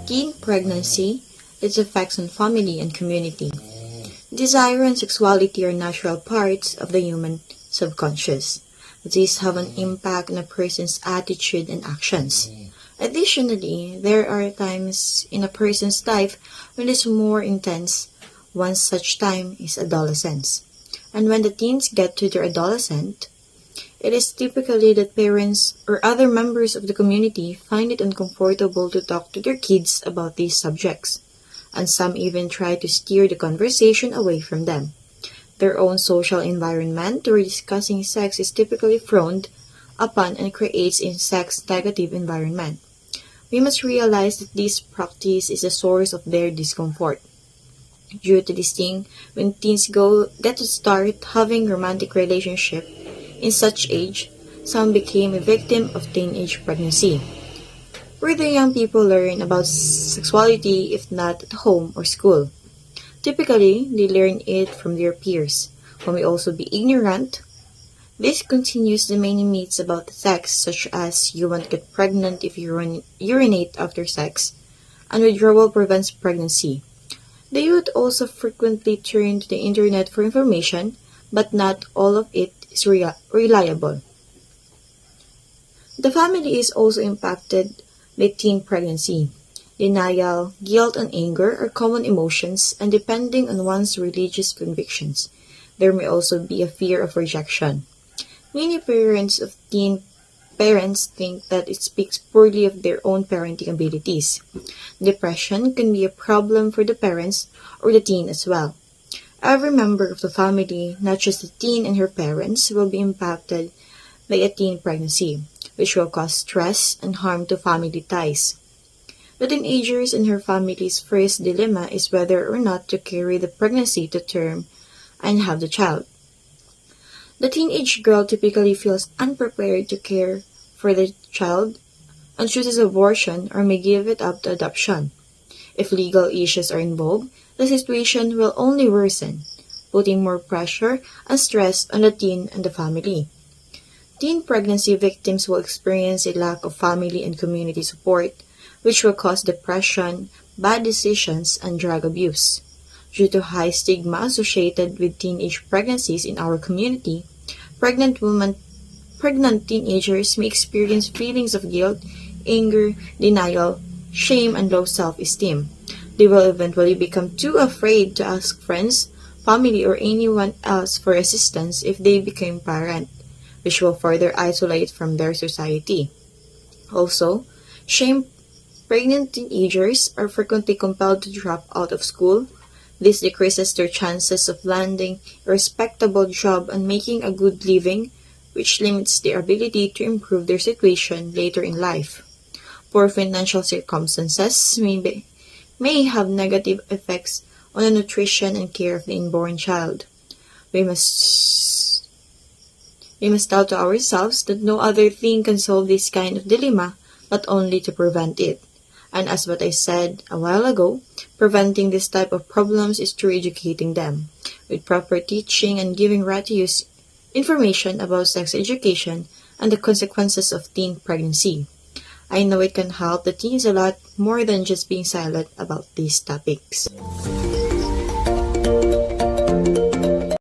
Teen pregnancy, its effects on family and community. Desire and sexuality are natural parts of the human subconscious. These have an impact on a person's attitude and actions. Additionally, there are times in a person's life when it is more intense. One such time is adolescence. And when the teens get to their adolescent, it is typically that parents or other members of the community find it uncomfortable to talk to their kids about these subjects, and some even try to steer the conversation away from them. Their own social environment where discussing sex is typically frowned upon and creates a sex-negative environment. We must realize that this practice is a source of their discomfort. Due to this thing, when teens get to start having romantic relationship in such age, some became a victim of teenage pregnancy, where the young people learn about sexuality if not at home or school. Typically, they learn it from their peers, who may also be ignorant. This continues the many myths about sex, such as you won't get pregnant if you urinate after sex, and withdrawal prevents pregnancy. The youth also frequently turn to the internet for information, but not all of it is reliable. The family is also impacted by teen pregnancy. Denial, guilt, and anger are common emotions, and depending on one's religious convictions, there may also be a fear of rejection. Many parents of teen parents think that it speaks poorly of their own parenting abilities. Depression can be a problem for the parents or the teen as well. Every member of the family, not just the teen and her parents, will be impacted by a teen pregnancy, which will cause stress and harm to family ties. The teenagers and her family's first dilemma is whether or not to carry the pregnancy to term and have the child. The teenage girl typically feels unprepared to care for the child and chooses abortion or may give it up to adoption. If legal issues are involved, the situation will only worsen, putting more pressure and stress on the teen and the family. Teen pregnancy victims will experience a lack of family and community support, which will cause depression, bad decisions, and drug abuse. Due to high stigma associated with teenage pregnancies in our community, pregnant teenagers may experience feelings of guilt, anger, denial, shame, and low self-esteem. They will eventually become too afraid to ask friends, family, or anyone else for assistance if they become parent, which will further isolate from their society. Also, pregnant teenagers are frequently compelled to drop out of school. This decreases their chances of landing a respectable job and making a good living, which limits their ability to improve their situation later in life. Poor financial circumstances may have negative effects on the nutrition and care of the inborn child. We must tell to ourselves that no other thing can solve this kind of dilemma, but only to prevent it. And as what I said a while ago, preventing this type of problems is through educating them, with proper teaching and giving right to use information about sex education and the consequences of teen pregnancy. I know it can help the teens a lot more than just being silent about these topics.